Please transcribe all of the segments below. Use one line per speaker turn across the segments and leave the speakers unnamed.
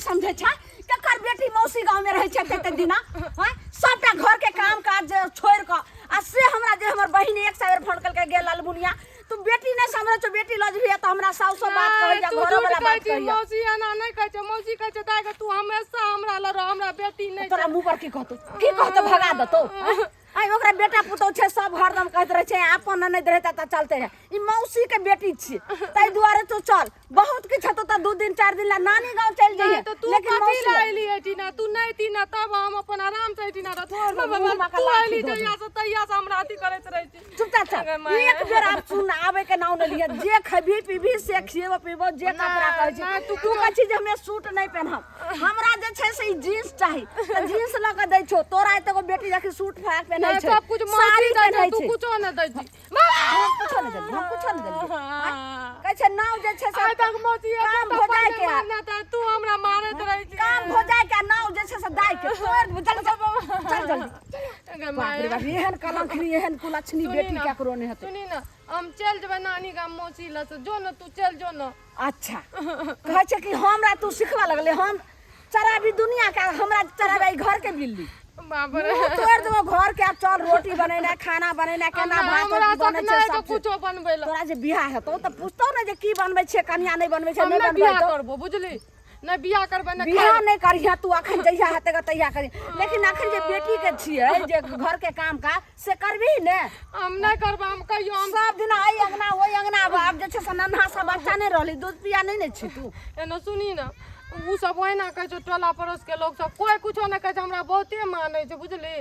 समझे छ केकर बेटी मौसी गांव में रहे छ ते दिना हां सबटा घर के काम काज छोड़ क आ से हमरा जे हमर बहिन एक सावर फड़कल के गेल लालबुनिया तू बेटी नहीं समझ छ बेटी लजभी त हमरा साउसो बात कह जा घर वाला बात कह
मौसी एना नहीं कह छ मौसी कह छ दाई तू हमेशा हमरा ल हमरा बेटी नहीं
तोरा मुंह पर की कहतो भगा दतो आई ओकरा बेटा पुतौ छे सब हरदम कहत रहे छे अपन नहीं रहता त चलते रहे ई मौसी के बेटी छी तै दुआरे तू चल बहुत की छतो त 2 दिन 4 दिन ला नानी गांव चल जइए
लेकिन मौसी लाइली हटिना तू नहीं तीना तब हम अपन आराम से हटिना तोर तू लाइली जइया से तैया से हमरा अथी करत रहे छी
चुपचाप चल एक बेर आप सुन आवे के नाउ न लिया जे खबी पीबी से खिएबो पीबो जे कपड़ा कहै छी तू कहै छी जे हमें सूट नहीं पहनब हमरा जे छै से जींस चाही त जींस ल के दै छो तोरा एतगो बेटी जाके सूट फ्रॉक पहनै छै
सब कुछ मौसी दै तू कुछो न दै छी
हम कुछो न देलिए कहै छै नाउ जे छै से
तक मौसी
काम हो जाए के
मानना तू हमरा मारत रहे छी
काम हो जाए के नाउ जे छै से दाई के तोड़ चल जल्दी बाप रे बाप एहन कलंखनी एहन कुलछनी बेटी केकरो नहीं हते
सुनी ना हम चल जबे नानी गाम मौसी ल से जो न तू चल जो न
अच्छा कहै छै कि हमरा तू सिखवा लगले हम चराबी दुनिया के हमरा चराबी घर के बिल्ली
बाप रे
तोड़ देबो घर के अब चल रोटी बनेना खाना बनेना केना भात बने छै सब
कुछो बनबै ल
तोरा जे बियाह हेतौ त पूछतौ न जे की बनबै छै कन्या नहीं बनबै छै
नहीं बनबै बियाह करबो बुझली नहीं बियाह करबे न
बियाह नहीं करिया तू अखन जइया हेते ग तइया करी लेकिन अखन जे बेटी के छियै जे घर के काम का से करबी ने
हम नहीं करबे हम कहियो हम
सब दिन आई अंगना ओई अंगना अब जे छै से नन्हा सा बच्चा नहीं रहली दूध पिया नहीं ने छी तू
एनो सुनी ना उ सब ओहिना कहै छै टोला पड़ोस के लोग सब कोई कुछो नहीं कहै छै हमरा बहुते मानै छै बुझली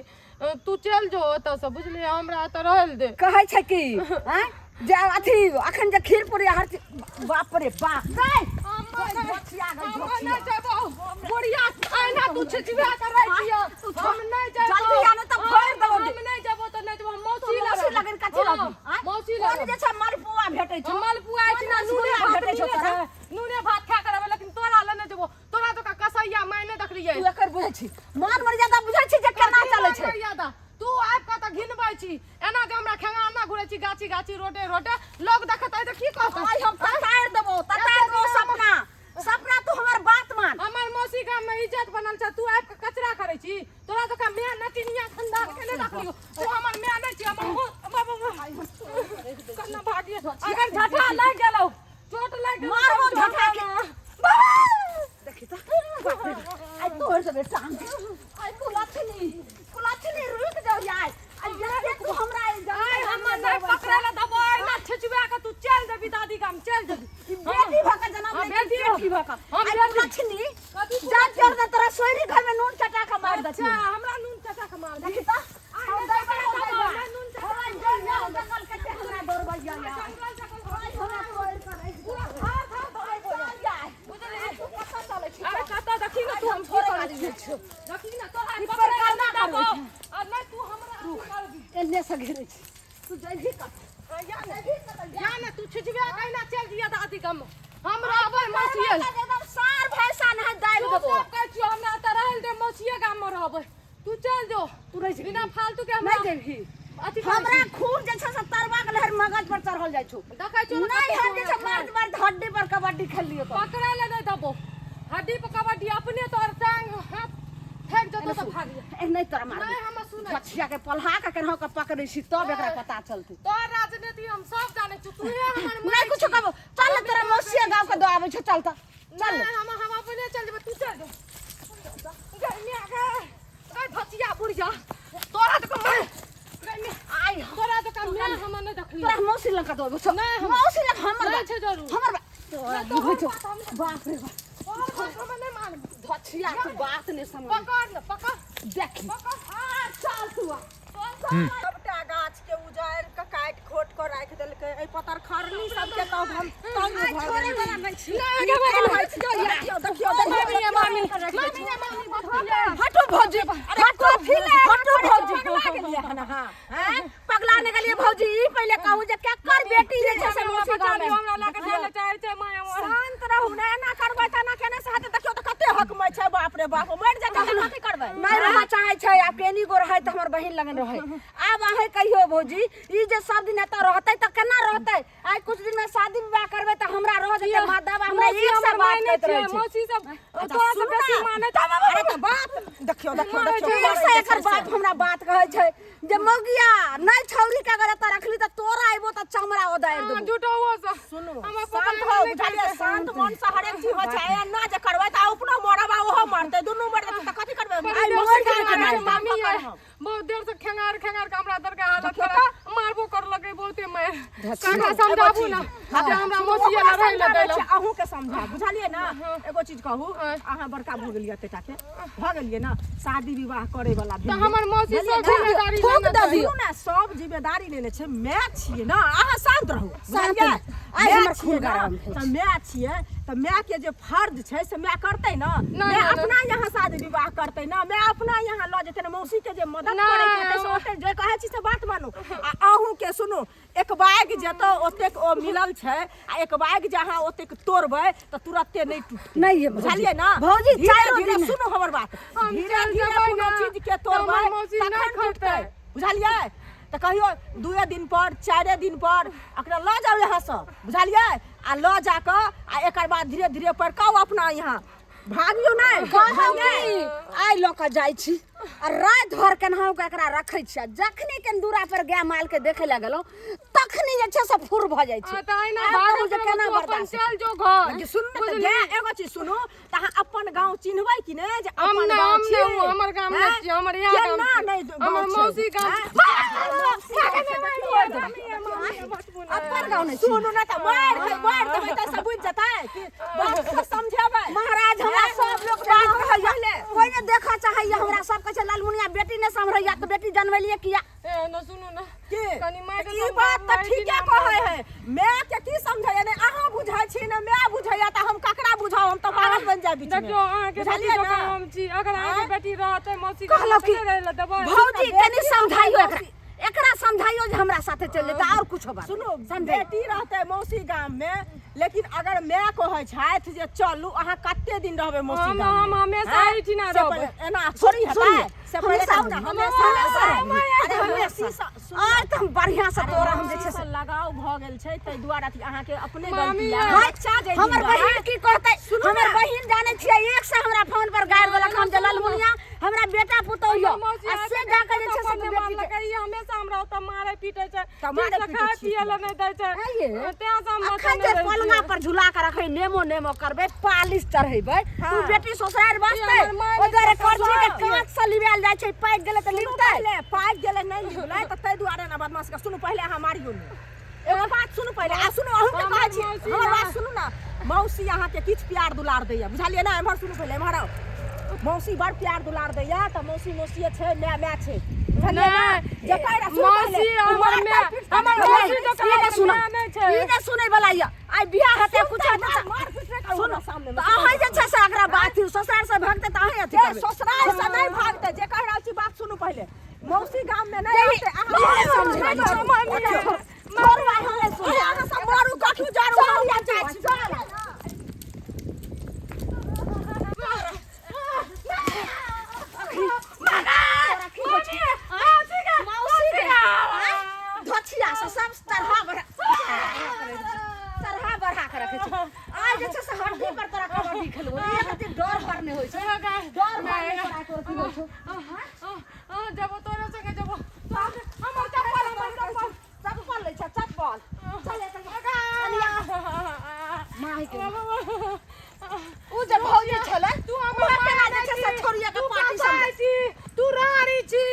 तू चल जो ओतऽ से बुझली हमरा त रहल दे
कहै छै कि हैं जे अथी अखन जे खीर पूरी हर बाप रे बाप गई
बुढ़िया आइना तू छिछिया करै छियो हम नहीं जाबो
जल्दी आने त फोड़ दबो
हम नहीं जाबो त नहीं जाबो मौसी
लगन कथि लगी
मौसी
कोन जे छै मलपुआ भेटै छै
मलपुआ छै ना नूने भेटै छै तोरा नूने भात खा करबे लेकिन तोरा ल नहीं जाबो तोरा तो का कसैया मैंने देखलिए
तू एकर बुझै छी मान मर्यादा बुझै छी जे केना चलै छै
मर्यादा तू आब का त घिनबै छी एना जे हमरा खेंगाना घुरै छी गाछी गाछी रोटे रोटे लोग देखत त की कहत
आई हम ततार देबो सपना सपना तू हमर बात मान
हमर मौसी गाम में इज्जत बनल छ तू आब के कचरा करे छी तोरा तो का मैं नटिनिया खंडा के ले रखलियो तू हमर मैं नहीं छी हमर कन्ना भागिए अगर झटा लग गेलौ चोट लग गेलौ
मारबो झटा के देखि त आई तोहर से बेटा आई कुलाछनी रुक जाओ यार आई जरा तू हमरा
आई हमर नहीं पकड़ेला दबो ना छिचबा के तू चल जेबी दादी गाम चल जेबी
बेटी भका जन्म ले बेटी भका
हम
कुलाछनी जा चल ना तोरा सोयरी घर में नून चटा के मार दे
अच्छा हमरा नून चटा के मार
देखि त हम दे बड़ा नून चटा जंगल के हमरा डर भइया यार हमरा सोयर करे पूरा हाथ
अरे कता देखी ना तू हम छोड़ दी देखी ना तोरा पकड़ करना दबो और नहीं तू हमरा कर दी
एने से घेरे छी तू जल्दी कर
या ना तू छिचबिया कहना चल दिया दादी कम हम रहबै मौसियल
एकदम सार भैसा नहीं दाल देबो
सब कह छियो हमरा त रहल दे मौसिया गाम में रहबै तू चल जो
तू रह
बिना फालतू के
नहीं देबही
अथी
हमरा खून जे छै से तरवा के लहर मगज पर चढ़ल जाय छु
देखै छु
नहीं हम जे छै मर्द हड्डी पर कबड्डी खेल लियो तो
पकड़ा ले नहीं दबो हड्डी पर कबड्डी अपने तोर टांग हाथ फेंक देतो तो भाग जा
ए नहीं तोरा मार
नहीं हम सुन
बच्चिया के पलहा के केनहो के पकड़ै छी तब एकरा पता चलतै
तोर राजनीति हम सब जाने छु तू हमर
नहीं कुछ कहबो चल तोरा मौसिया गांव के दो आबै छ चल त चल
हम अपने चल जेबे तू चल जो गन्नी आगे ए भतिया बुढ़िया तोरा तो कम
आई
तोरा तो कम मैं हम नहीं देखली
तोरा मौसी लंका दो मौसी लंका हमर
नहीं छै जरूर
हमर बाप रे बाप
हम नहीं मान
भतिया तू बात नहीं समझ
पकड़ ले पकड़
देखी
पकड़
हां चल तू
सबटा गाछ के उजाड़ के काट खोट के राख देलकै ए पतर खरनी सब के तब हम तंग भ
छोड़े वाला नहीं छी
देखियो
मामी
हटो भौजी हटो फिले हटो भौजी पगला गेलिए हना हां हैं पगला ने गेलिए भौजी ई पहले कहू जे केकर बेटी जे छै से मौसी गांव में
हमरा लाके देले चाहे छै माय
शांत रहू ना ना करबै त ना केने से हाथ देखियो त कते हक में छै बाप रे बाप मर जा के कथि करबै नहीं रह चाहे छै आ केनी गो रहै त हमर बहिन लगन रहै अब अहे कहियो भौजी ई जे सब दिन एत रहतै त केना रहतै आइ कुछ दिन में शादी विवाह करबै त हमरा रह देते माँ दादा हमरा एक से बात करते रहे छी
मौसी सब तोरा से बेसी माने
अरे तो बात देखियो
एक से एकर बाप हमरा बात कहै छै जे मौगिया नहीं छौरी के अगर एत रखली त तोरा आइबो त चमड़ा ओदारि देबो
झूठो हो सा
सुनो शांत हो बुझलिए शांत मन से हर एक चीज हो छै ना जे करबै त अपनो मरबा ओहो मरतै दुनू मरतै त कथि करबै
आई मोर के मामी है बहुत देर से खेंगार के हमरा दर के हालत खराब मारबो कर लगे बहुते मार काका समझाबू ना जे हमरा मौसी ला रहै ले देलो
अहू के समझा बुझलिए ना एगो चीज कहू अहाँ बड़का भ गेलिए बेटा के भ गेलिए ना शादी विवाह करे वाला
त हमर मौसी सब जिम्मेदारी
ठोक द दियो
ना सब जिम्मेदारी लेने छै मैं छिए ना अहाँ शांत रहू बुझलिए
आई हमर खून गरम
त मैं छिए त मैं के जे फर्ज छै से मैं करतै ना मैं अपना यहाँ शादी विवाह करतै ना मैं अपना यहाँ ल जेतै ना मौसी के जे मदद करे के से ओते जे कहै छी से बात मानू आ अहू के सुनू एक बाग जतो ओतेक ओ मिलल छै आ एक बाग जहाँ ओतेक तोड़बै त तुरंते नहीं टूटतै
नहीं है
बुझलिए ना
भौजी चारो दिन
सुनो हमर बात धीरे धीरे कोनो चीज के तोड़बै तखन टूटतै बुझलिए त कहियो 2 दिन पर 4 दिन पर एकरा ल जाओ यहाँ से बुझलिए आ ल जाके आ एकर बाद धीरे धीरे पड़काओ अपना यहाँ भागियो नहीं
कहली आई ल के जाइ छी आ रात भर केनाहु के एकरा रखै छी जखनी के दूरा पर गाय माल के देखे ल गेलौ तखनी जे छै से फुर भ जाइ छै
त आइना
बाबू जे
बाबू
केना
अपन
बर्दाश्त
चल जो घर
सुन ना एगो चीज सुनो त अहाँ अपन गांव चिन्हबै कि ने जे
हम
अपन
ना
गांव
हम
छी
ना हमर गाम ना छी हमर यहाँ गाम
ना नहीं
हमर मौसी गाम
अपन गाँव नहीं
सुनू ना त मार देबै त सब बुझ जतै कि बात से समझेबै
महाराज हमरा सब लोग बात कहैया कोई ने देखा चाहैया हमरा सब कहे लालमुनिया बेटी ने संभरैया त बेटी जनवेलिए किया
ए न सुनू ना
के
कनी माय के
ई बात त ठीके कहै है मैं के की समझैया ने अहाँ बुझै छी ने मैं बुझैया त हम ककरा बुझाऊ हम त पागल बन जाय बीच में
देखियो अहाँ के बेटी जो काम छी अगर अहाँ के बेटी रहतै मौसी के
कहलो कि
रहै ल देबै
भौजी कनी समझाइयो एकरा समझाइयो जे हमरा साथे चल जेता और कुछ बात
सुनो बेटी रहतै मौसी गाम में लेकिन अगर मैं कहै छाथ जे चलू अहाँ कते दिन रहबै मौसी गाम
हम हमेशा एठी ना रहबै
एना थोड़ी हेतै से पहिले
हमेशा
कहू ना हमेशा अरे हमेशा
और तुम बढ़िया से तोरा हम जे छै से
लगाव भ गेल छै तै दुआरे अथी अहाँ के अपने
मामी
गलती बच्चा जे
हमर बहिन की कहतै हमर बहिन जाने छियै एक से हमरा फोन पर गाड़ देलक हम जे लालमुनिया हमरा बेटा पुतौहियो आ से जाके जे छै से
मान लगे हमेशा हमरा ओत मारै पीटै छै
मारै
ठीक से खा पिए ल नै दै छै तें से हम
अखन जे पलंगा पर झुला के रखै नेमो करबै पालिश चढ़ैबै तू बेटी ससुराल बसतै ओ जरे करची के कांच से लिबाल जाइ छै पाइक गेलै त लिखतै
पाइक गेलै नै लिखलै त तै दुआरे ना बदमाश के सुनू पहिले अहाँ मारियो नै एगो बात सुनू पहिले आ सुनू अहूँ के कहै छी हमर बात सुनू ना मौसी अहाँ के किछ प्यार दुलार दैया बुझलिए ना एम्हर सुनू पहिले एम्हर मौसी बड़ प्यार दुलार दैया त मौसी छै मैं छै बुझलिए ना जकर
मौसी हमर मौसी तो कहे
सुनो
नै छै
ई नै सुनै वाला या आई बियाह हेतै कुछ
मार पीट के सुनो सामने
त अहाँ जे छै से एकरा बात ससुराल से भागतै त अहाँ अथी करबै
ससुराल से नहीं भागते जे कह रहल छी बात सुनू पहले मौसी गाम में नहीं रहते अहाँ
समझै
मोर भाई हमें सुन अहाँ सब मारू कठू जारू हम या चाची
धछिया से सब तरहा बढ़ा के रखे छै आइ जे छै से हड्डी पर तोरा कबड्डी खेलबो ई कते डर करने होय छै डर मारे तोरा को की होय छै
जब तोरे संगे जब हमर
चप्पल ले छै चप्पल चल माय के उ जे भौजी छले
तू हमर
केना जे छै से छोरिया के पार्टी समझै
तू रारी छी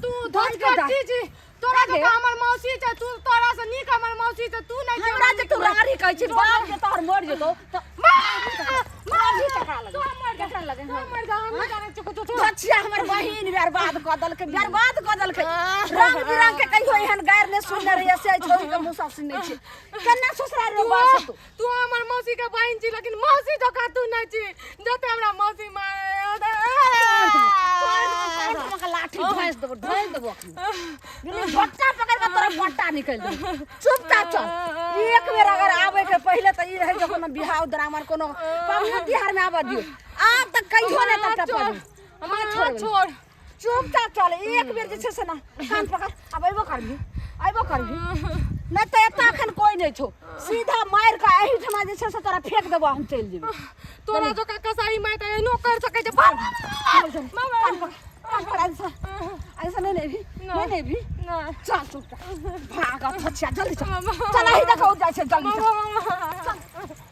तू धजकटी छी तोरा जो हमर मौसी छै तू तोरा से नीक हमर मौसी छै तू नै
हमरा जे तू रारी कहै छी बाप जे तोहर मर जेतो त मार टका लगे
हमर
टका लगे
हमर जा हम जाने छी कुछ
बच्चिया हमर बहिन बर्बाद क देलकै रंग बिरंग के कहियो एहन गायर ने सुनने रहिए से छोरी के मुंह से सुनै छी केना ससुराल रे बास
तू हमर मौसी के बहिन छी लेकिन मौसी धोखा तू नै छी जते हमरा मौसी
लाठी भैंस देबो बिल्ली भट्टा पकड़ के तोरा भट्टा निकल दे चुपचाप चल एक बेर अगर आवे के पहले त ई रहे जखन बिहाव ड्रामा कोनो पावनी तिहार में आवा दियो आब त कहियो नै त टपा
छोड़
चुपचाप चल एक बेर जे छै से ना कान पकड़ अब अइबो करबी नहीं तो एता अखन कोई नहीं छो सीधा मार का एही ठमा जे छै से तोरा फेंक देबो हम चल जेबो
तोरा जो का कसाई मैं त एनो कर सके जे मामा
ऐसा नहीं भी नहीं भी
ना
चल चल भागा फछिया जल्दी चल चल ही देखो जाय छै जल्दी चल